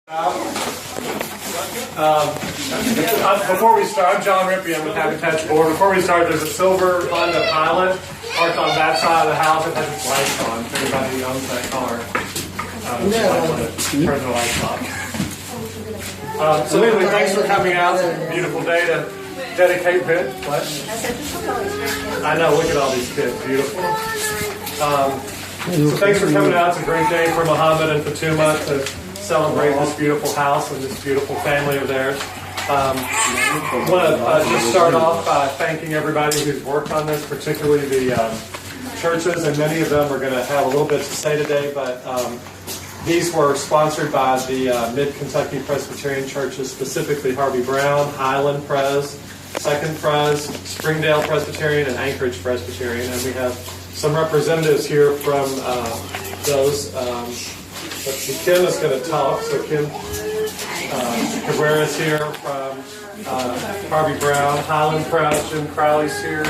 Before we start, I'm John Rippey. I'm with Habitat's board. Before we start, there's a silver Honda Pilot parked on that side of the house. It has its lights on. If anybody owns that car, turn the lights off. So anyway, thanks for coming out. It's a beautiful day to dedicate what? I know. Look at all these kids. Beautiful. So thanks for coming out. It's a great day for Muhammad and Fatuma to celebrate this beautiful house and this beautiful family of theirs. I want to just start off by thanking everybody who's worked on this, particularly the churches, and many of them are going to have a little bit to say today, but these were sponsored by the Mid-Kentucky Presbyterian churches, specifically Harvey Brown, Highland Pres, Second Pres, Springdale Presbyterian, and Anchorage Presbyterian, and we have some representatives here from those. Let's see, Kim is going to talk. So Kim Cabrera is here from Harvey Brown. Highland Pres, Jim Crowley's here.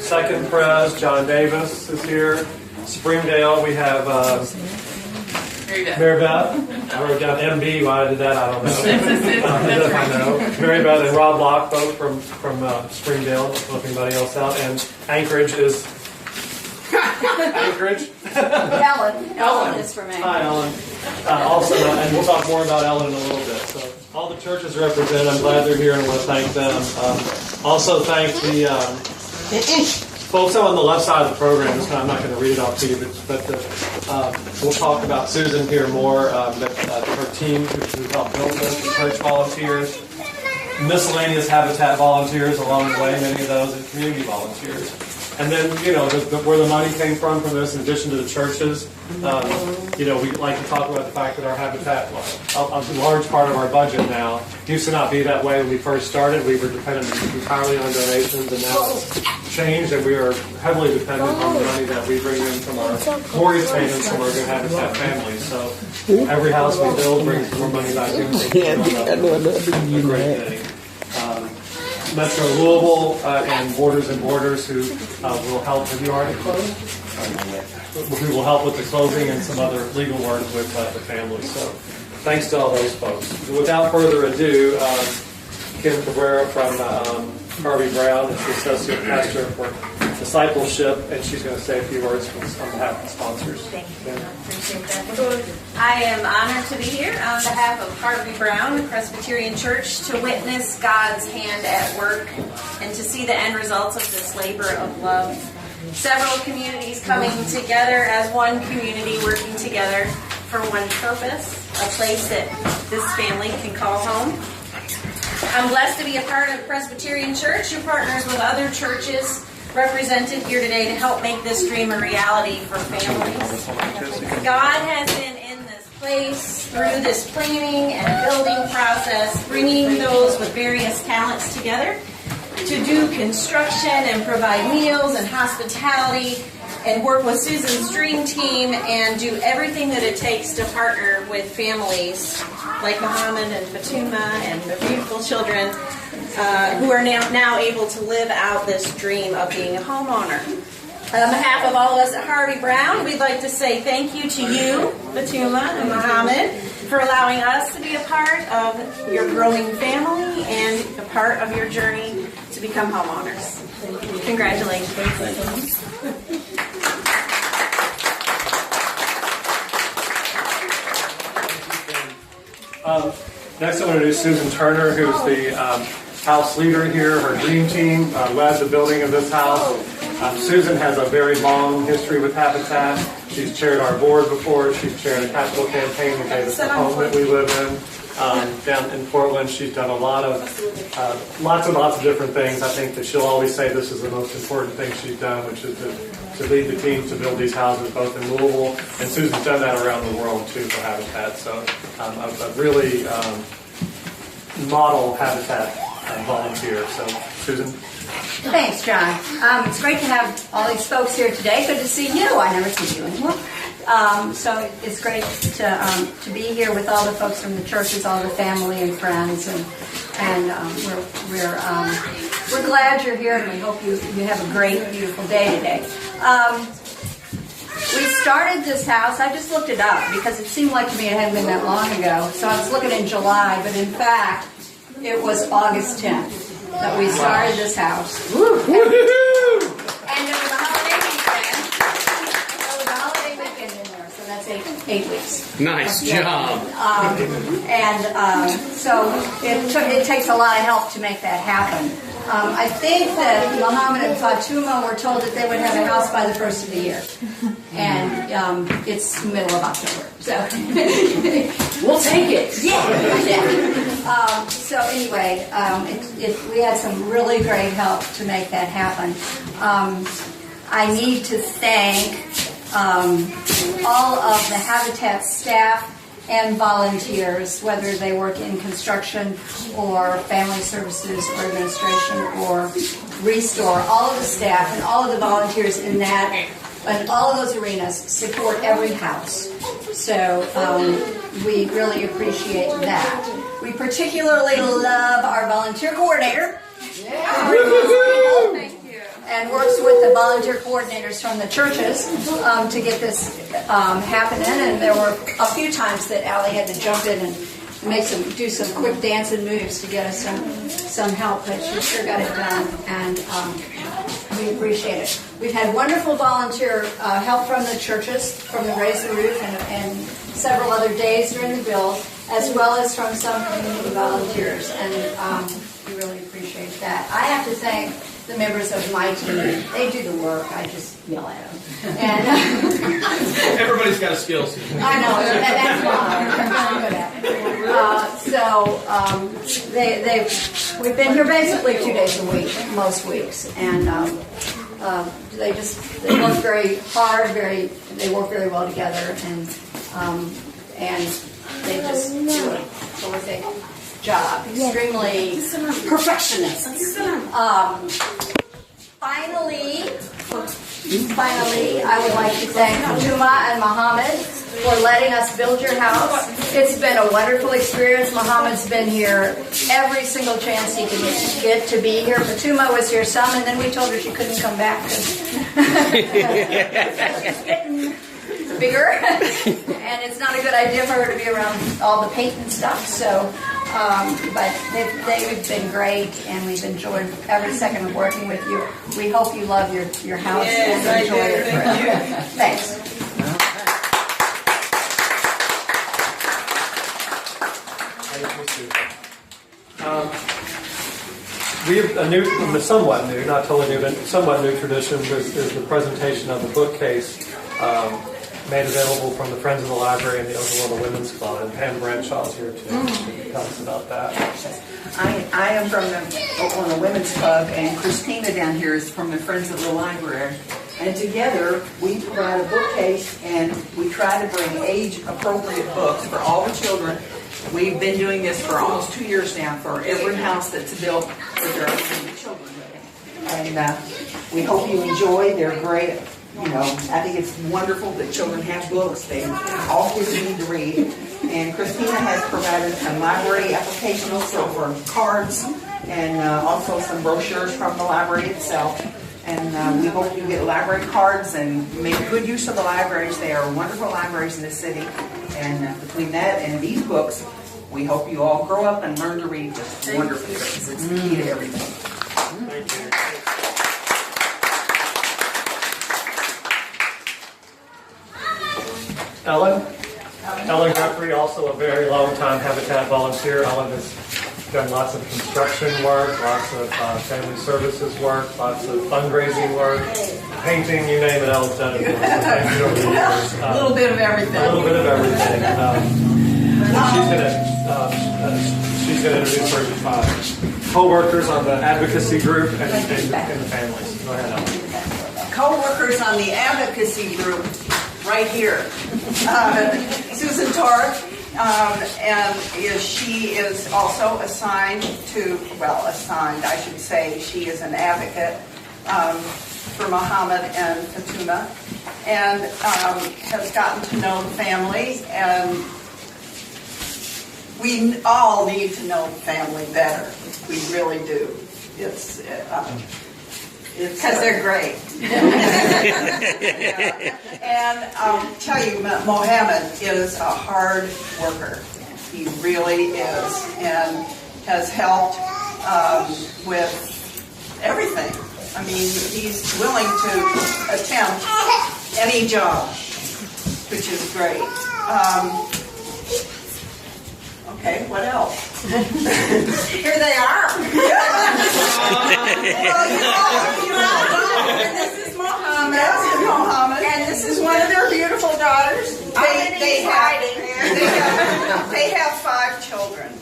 Second Pres, John Davis is here. Springdale, we have Mary Beth. I wrote down MB. Why I did that, I don't know. I know. Mary Beth and Rob Locke, both from Springdale. Don't know if anybody else out. And Anchorage is... Anchorage. Ellen is from Anchorage. Hi, Ellen. Also, and we'll talk more about Ellen in a little bit. So, all the churches represented. I'm glad they're here, and I want to thank them. Also, thank the folks on the left side of the program. I'm not going to read it off to you, but we'll talk about Susan here more. Her team who helped build this, the church volunteers, miscellaneous Habitat volunteers along the way, many of those, and community volunteers. And then, where the money came from this, in addition to the churches, we like to talk about the fact that our Habitat, a large part of our budget now, used to not be that way when we first started. We were dependent entirely on donations, and now it's changed, and we are heavily dependent on the money that we bring in from our mortgage payments from our Good Habitat families. So every house we build brings more money back in. It's a great thing. Metro Louisville and Borders and Borders, who will help. Have you already closed? Who will help with the closing and some other legal work with the family. So, thanks to all those folks. Without further ado, Kim Cabrera from Harvey Brown is the associate pastor for discipleship, and she's going to say a few words on behalf of the sponsors. Thank you. I appreciate that. I am honored to be here on behalf of Harvey Brown, the Presbyterian Church, to witness God's hand at work and to see the end results of this labor of love. Several communities coming together as one community, working together for one purpose, a place that this family can call home. I'm blessed to be a part of Presbyterian Church, who partners with other churches represented here today to help make this dream a reality for families. God has been in this place through this planning and building process, bringing those with various talents together to do construction and provide meals and hospitality and work with Susan's dream team and do everything that it takes to partner with families like Muhammad and Fatuma and the beautiful children who are now able to live out this dream of being a homeowner. On behalf of all of us at Harvey Brown, we'd like to say thank you to you, Fatuma and Muhammad, for allowing us to be a part of your growing family and a part of your journey to become homeowners. Congratulations. Next, I want to introduce Susan Turner, who's the house leader here. Her dream team led the building of this house. Susan has a very long history with Habitat. She's chaired our board before. She's chaired a capital campaign that gave us the home that we live in. Down in Portland, she's done a lot of lots of different things. I think that she'll always say this is the most important thing she's done, which is to lead the teams to build these houses both in Louisville, and Susan's done that around the world too for Habitat. So a really model Habitat volunteer. So Susan. Thanks, John. It's great to have all these folks here today. Good to see you. I never see you anymore. So it's great to be here with all the folks from the churches, all the family and friends, and we're glad you're here, and we hope you have a great, beautiful day today. We started this house, I just looked it up because it seemed like to me it hadn't been that long ago. So I was looking in July, but in fact, it was August 10th that we started this house. And it was a holiday weekend. There was a holiday weekend in there, so that's 8 weeks. Nice job. So it takes a lot of help to make that happen. I think that Muhammad and Fatuma were told that they would have a house by the first of the year. And it's the middle of October. So We'll take it. yeah. So anyway, we had some really great help to make that happen. I need to thank all of the Habitat staff and volunteers, whether they work in construction or family services or administration or Restore, all of the staff and all of the volunteers in that and all of those arenas support every house. So we really appreciate that. We particularly love our volunteer coordinator. And works with the volunteer coordinators from the churches to get this happening. And there were a few times that Allie had to jump in and do some quick dancing moves to get us some help, but she sure got it done, and we appreciate it. We've had wonderful volunteer help from the churches, from the Raise the Roof and several other days during the build, as well as from some community volunteers, and we really appreciate that. I have to thank the members of my team. They do the work. I just yell at them. And Everybody's got a skill set. I know, that's why I'm really good at it. We've been here basically 2 days a week, most weeks, and they work very hard, they work very well together, and they just do a terrific job, extremely perfectionist. Finally, I would like to thank Fatuma and Muhammad for letting us build your house. It's been a wonderful experience. Muhammad's been here every single chance he could get to be here. Fatuma was here some, and then we told her she couldn't come back because it's getting bigger, and it's not a good idea for her to be around all the paint and stuff. So, but they've been great, and we've enjoyed every second of working with you. We hope you love your house and enjoy it forever. Thanks. We have a somewhat new, not totally new, but somewhat new tradition is the presentation of the bookcase made available from the Friends of the Library and the Oklahoma Women's Club. And Pam Branshaw's here too. Tell us about that. I am from the Oklahoma Women's Club, and Christina down here is from the Friends of the Library. And together, we provide a bookcase, and we try to bring age-appropriate books for all the children. We've been doing this for almost 2 years now for every house that's built with their own children. And we hope you enjoy. They're great. You know, I think it's wonderful that children have books. All kids need to read. And Christina has provided some library application also for cards and also some brochures from the library itself. And we hope you get library cards and make good use of the libraries. They are wonderful libraries in the city. And between that and these books, we hope you all grow up and learn to read just wonderfully. It's the key to everything. Thank you. Ellen Guthrie, also a very long time Habitat volunteer. Ellen has done lots of construction work, lots of family services work, lots of fundraising work, painting, you name it, Ellen's done it. A little bit of everything. A little bit of everything. She's going to introduce her co-workers on the advocacy group and the families. Go ahead, Ellen. Co-workers on the advocacy group right here. Susan Tork, and she is also assigned, I should say, she is an advocate for Muhammad and Fatuma, and has gotten to know the family, and we all need to know the family better. We really do. It's Because they're great. Yeah. And I'll tell you, Mohammed is a hard worker. He really is, and has helped with everything. I mean, he's willing to attempt any job, which is great. Okay, what else? Here they are. And this is Mohammed. And this is one of their beautiful daughters. They have 5 children,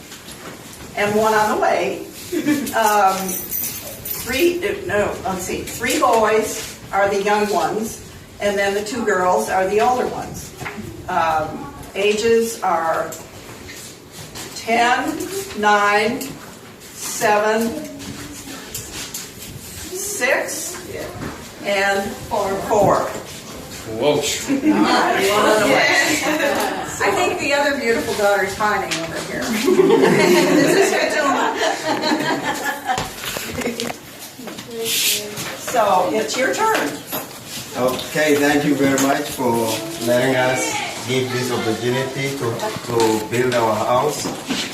and one on the way. 3 boys are the young ones, and then the 2 girls are the older ones. Ages are 10, 9, 7, 6, and 4. Whoa. I think the other beautiful daughter is hiding over here. This is Rachel. So it's your turn. Okay, thank you very much for letting us give this opportunity to build our house.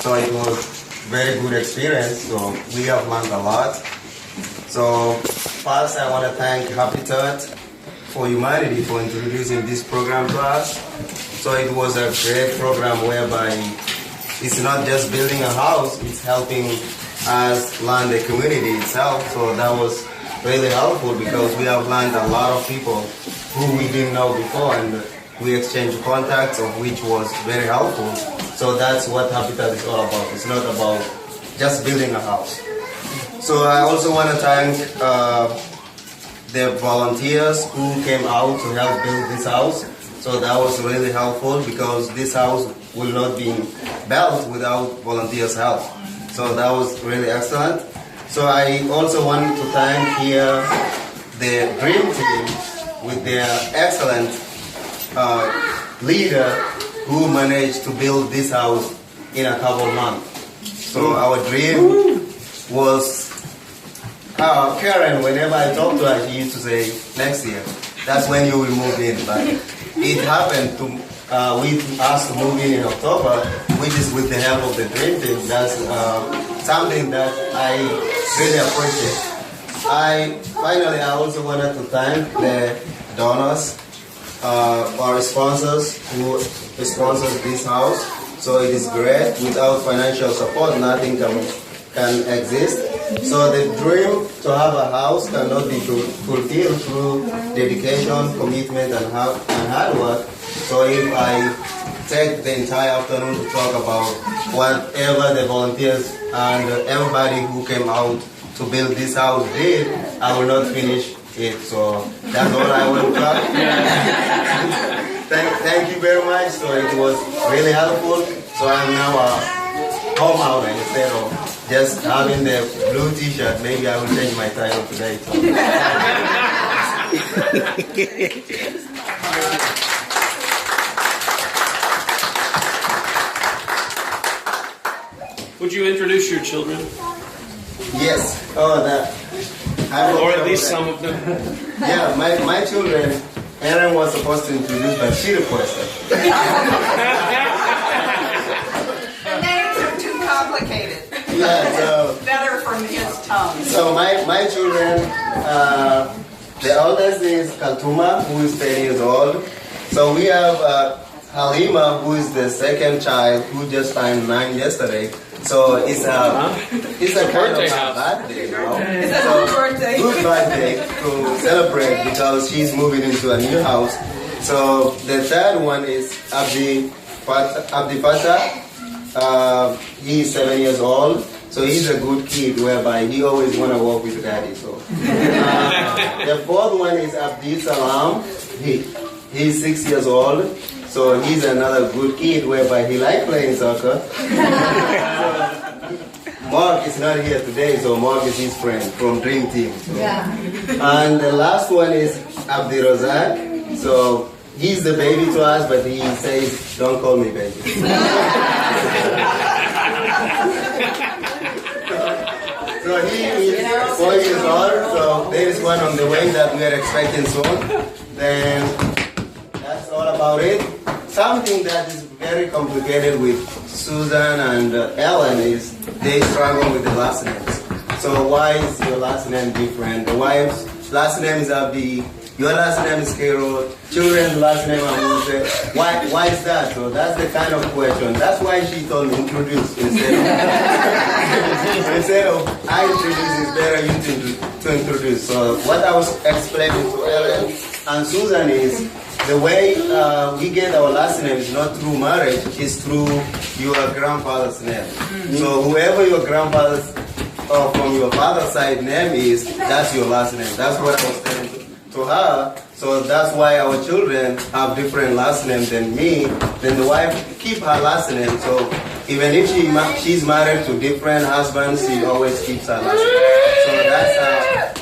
So it was very good experience. So we have learned a lot. So first I want to thank Habitat for Humanity for introducing this program to us. So it was a great program whereby it's not just building a house, it's helping us learn the community itself. So that was really helpful because we have learned a lot of people who we didn't know before, and we exchanged contacts, of which was very helpful. So that's what Habitat is all about. It's not about just building a house. So I also want to thank the volunteers who came out to help build this house. So that was really helpful because this house will not be built without volunteers' help. So that was really excellent. So I also want to thank here the Dream Team with their excellent leader who managed to build this house in a couple months. So our dream was Karen, whenever I talked to her, she used to say, next year, that's when you will move in. But it happened to, we asked to move in October, which is with the help of the Dream Team. That's something that I really appreciate. Finally, I also wanted to thank the donors, our sponsors who sponsors this house. So it is great. Without financial support, nothing can exist. So the dream to have a house cannot be fulfilled through dedication, commitment, and hard work. So if I take the entire afternoon to talk about whatever the volunteers and everybody who came out to build this house did, I will not finish it. So that's all I want to talk. Thank you very much. So it was really helpful. So I'm now a homeowner instead of just having the blue t-shirt. Maybe I will change my title today. Would you introduce your children? Yes. Oh, that. Or at least some of them. Yeah, my children, Aaron was supposed to introduce, but she requested. The names are too complicated. Yeah, so Better from his tongue. So my children, the oldest is Kaltuma, who is 10 years old. So we have Halima, who is the second child, who just turned 9 yesterday. So it's a kind of a birthday, you know. So good birthday to celebrate because she's moving into a new house. So the third one is Abdi Fatah. He's 7 years old. So he's a good kid whereby he always want to walk with daddy. So the fourth one is Abdi Salam. He's 6 years old. So he's another good kid whereby he likes playing soccer. Mark is not here today, so Mark is his friend from Dream Team. So. Yeah. And the last one is Abdi Razak. So he's the baby to us, but he says, don't call me baby. So 4 years old, so there is one on the way that we are expecting soon. Then that's all about it. Something that is very complicated with Susan and Ellen is they struggle with the last names. So why is your last name different? The wife's last name is Abdi. Your last name is Carol. Children's last name is Mose. Why is that? So that's the kind of question. That's why she told me introduce instead of I introduce. It's better you to introduce. So what I was explaining to Ellen and Susan is the way we get our last name is not through marriage. It's through your grandfather's name. So whoever your grandfather's or from your father's side name is, that's your last name. That's what I was telling to her. So that's why our children have different last names than me. Then the wife keep her last name. So even if she's married to different husbands, she always keeps her last name. So that's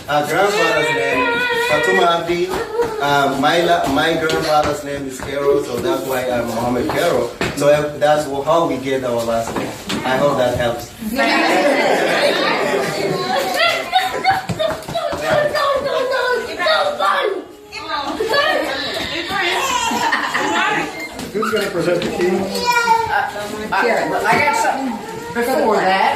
her grandfather's name, Fatuma Abdi. My grandfather's name is Carol, so that's why I'm Mohammed Carol. So that's how we get our last name. I hope that helps. Who's going to present the key? Karen, I got something before that.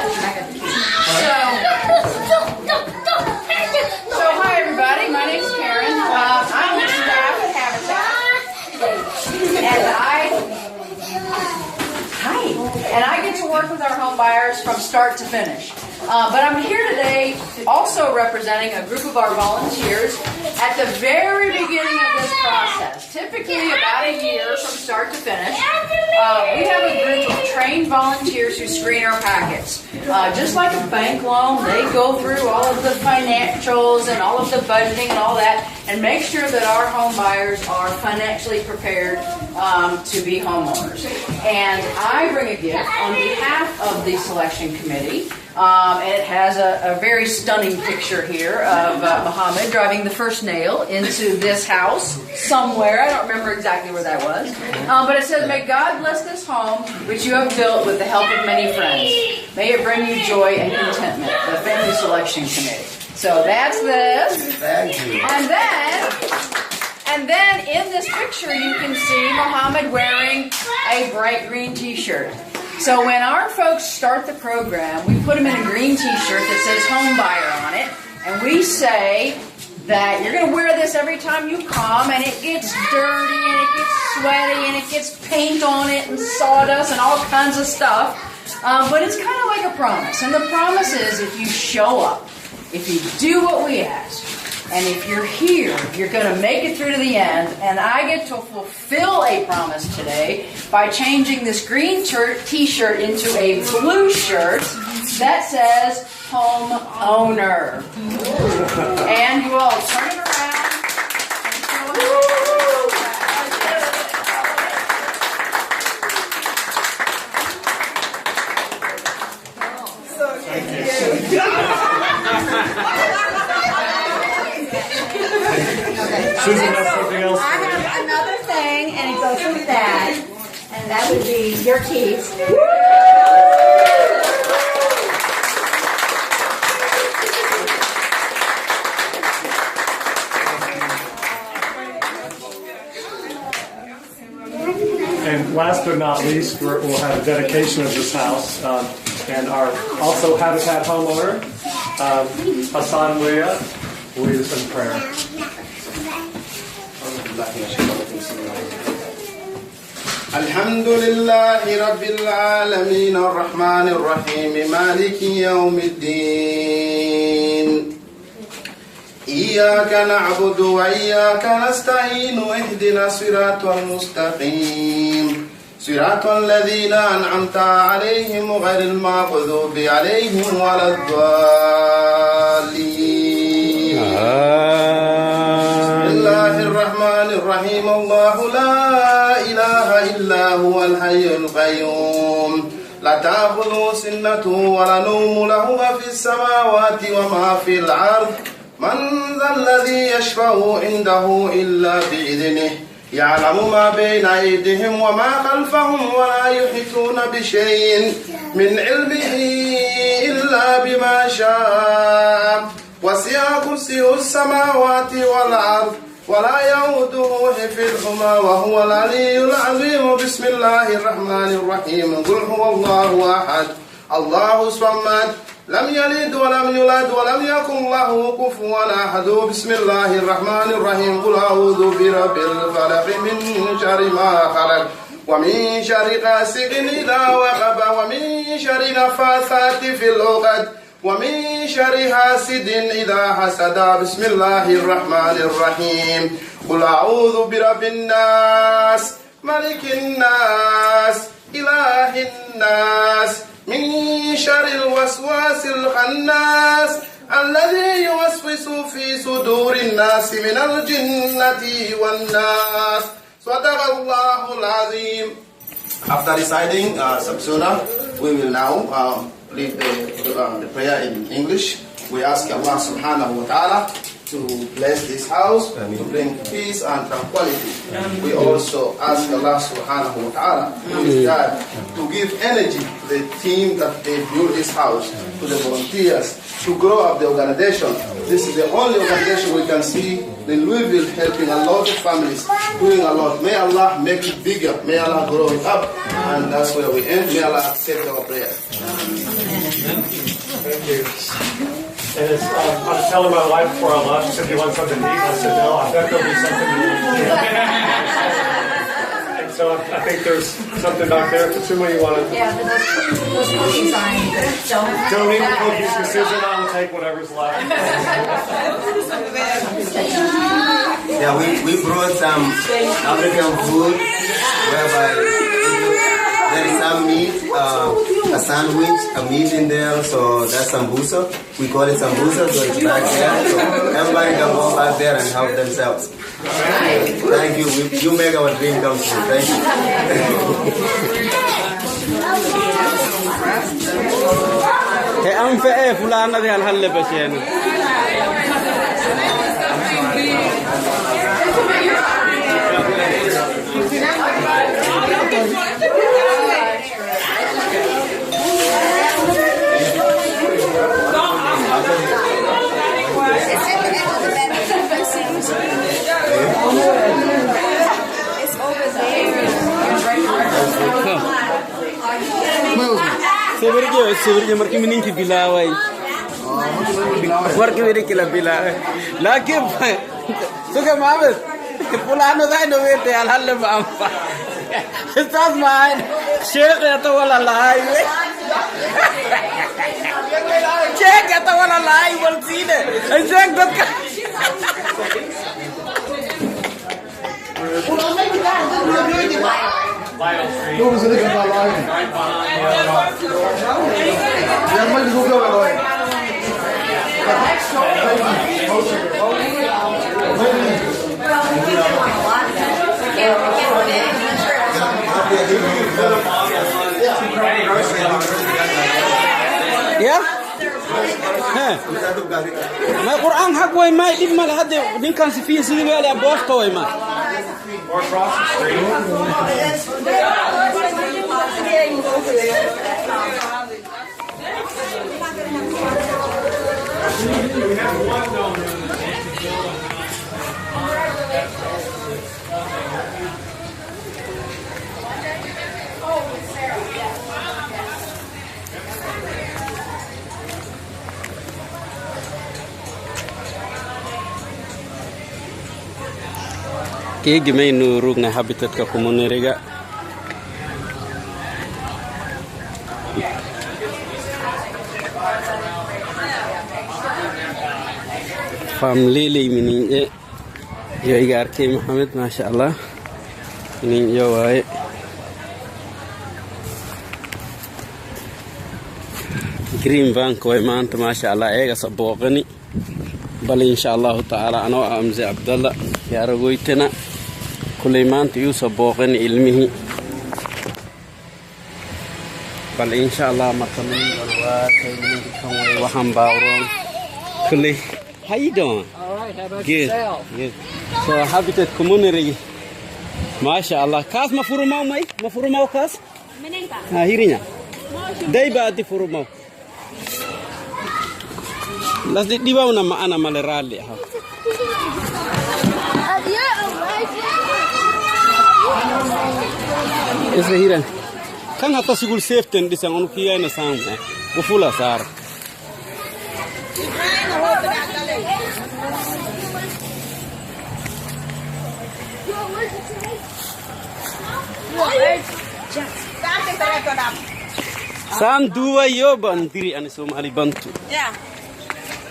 So hi everybody, my name's Karen. I'm the staff at Habitat, and I get to work with our home buyers from start to finish. But I'm here today also representing a group of our volunteers at the very beginning of this process, typically about a year from start to finish. We have a group of trained volunteers who screen our packets. Just like a bank loan, they go through all of the financials and all of the budgeting and all that and make sure that our home buyers are financially prepared to be homeowners. And I bring a gift on behalf of the selection committee. And it has a very stunning picture here of Muhammad driving the first nail into this house somewhere. I don't remember exactly where that was. But it says, "May God bless this home which you have built with the help of many friends. May it bring you joy and contentment." The Family Selection Committee. So that's this. Thank you. And then in this picture you can see Muhammad wearing a bright green t-shirt. So when our folks start the program, we put them in a green t-shirt that says home buyer on it, and we say that you're going to wear this every time you come, and it gets dirty, and it gets sweaty, and it gets paint on it, and sawdust, and all kinds of stuff. But it's kind of like a promise, and the promise is if you show up, if you do what we ask, and if you're here, you're going to make it through to the end. And I get to fulfill a promise today by changing this green t-shirt into a blue shirt that says home owner. And you all turn it around. Susan has something else. I have another thing, and it goes with that, and that would be your keys. And last but not least, we'll have a dedication of this house, and our also Habitat homeowner, Hassan Leah, will lead us in prayer. الحمد لله رب العالمين الرحمن الرحيم مالك يوم الدين إياك نعبد وإياك نستعين اهدنا الصراط المستقيم صراط الذين أنعمت عليهم غير المغضوب عليهم ولا الضالين بسم الله الرحمن الرحيم الله لا إله إلا هو الحي القيوم لا تأخذه سنة ولا نوم له ما في السماوات وما في الأرض من ذا الذي يشفع عنده إلا بإذنه يعلم ما بين أيديهم وما خلفهم ولا يحيطون بشيء من علمه إلا بما شاء وسع كرسيه السماوات والأرض ولا يؤوده حفظهما وهو العلي العظيم. بسم الله الرحمن الرحيم. قل هو الله أحد الله الصمد لم يلد ولم يولد ولم يكن له كفوا أحد. بسم الله الرحمن الرحيم. قل أعوذ برب الفلق من شر ما خلق ومن شر غاسق إذا وقب ومن شر نفاثات في العقد ومن شر حاسد إذا حسد. بسم الله الرحمن الرحيم. قل أعوذ برب الناس ملك الناس إله الناس من شر الوسواس الخناس الذي يوسوس في صدور الناس من الجنة والناس. صدق الله العظيم. After reciting Sabsuna, we will now lead the prayer in English. We ask Allah subhanahu wa ta'ala to bless this house, to bring peace and tranquility. We also ask Allah subhanahu wa ta'ala, who is God, to give energy to the team that they built this house, to the volunteers, to grow up the organization. This is the only organization we can see in Louisville helping a lot of families, doing a lot. May Allah make it bigger. May Allah grow it up. And that's where we end. May Allah accept our prayer. Thank you. And it's, I was telling my wife before I left, she said, "Do you want something to eat?" I said, "No, I bet there'll be something to eat." And so I think there's something back there. Katsuma, you want to? Yeah, but those cookies aren't. Don't eat the cookies, because Susan and I will take whatever's left. Yeah, we brought some African food whereby there is some meat, a sandwich, a meat in there, so that's sambusa. We call it sambusa, so it's back there. So everybody can go back there and help themselves. Thank you. You make our dream come true. Thank you. Hey, I'm fair. Fulana de Al Halebashian. It's over there. Sebenarnya mereka meninki bilawai. Mereka meninki la bilawai. Lagi suka maaf. Fulano dah no vete al halle mampa. Estás mal. Check atau wala lai. Check atau wala lai wal sini. Check dokka. Ya? Ma Quran hak way ma ilma la hada ninkan si fi sidi wala bosto way ma. Or across the street. We have one donor Kegi may nurug na habitat ka kumuniriga. Family mini yo igar ke Muhammad mashallah ini yo wae green van ko maanta mashallah ega sabogani bal inshallah taala ana amzi abdallah ya ragoytana kulay maanta yu sabogani ilmihi bal inshallah makamin walwa kayni kan waxan baawron kulay. How you doing? All right, how about Good. yourself? Good. So habitat community. MashaAllah. Kas mafurumau mai? Mafurumau kas? Menengka. Hirinya. Dai ba di furumau. Las di ba una maana malerali ha. Ese hiran. Kan hata sigul safety di sang onu kiya na sang bufula sar. Sam dua yo bantiri ani Somali bantu. Yeah.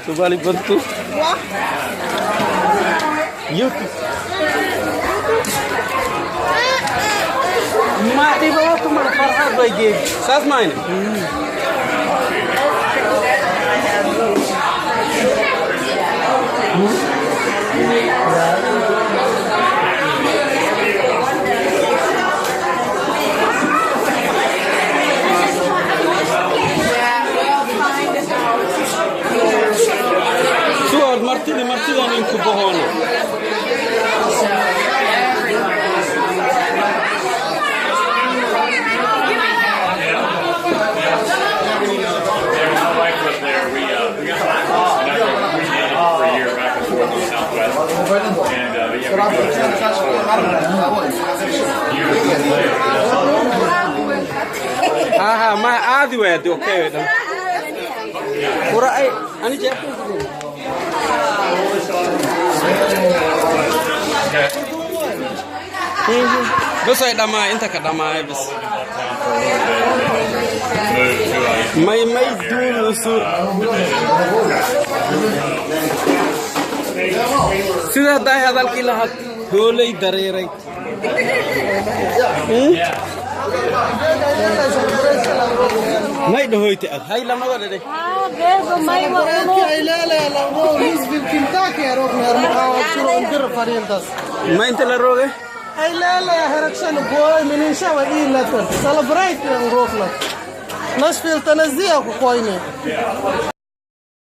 Somali bantu. Yuk. Mati bawa tu mana farhad bagi. Sas main. Suar martini nin kubohono. Aha, ma adi wet okay. Pura ai ani jep. Bes ay dama inta ka dama bes. May dulu su. Sudah dah hadal kilahat golay dareray. May dohoyti ag hay lama wala de. Bego may wala. Ila la mo nisbil Kentucky arok na armakaw suro undir farintas. May intala roge. Ay la harakshan boy minin shawa ila celebrate ang rokla. Nashville Tennessee ako koine.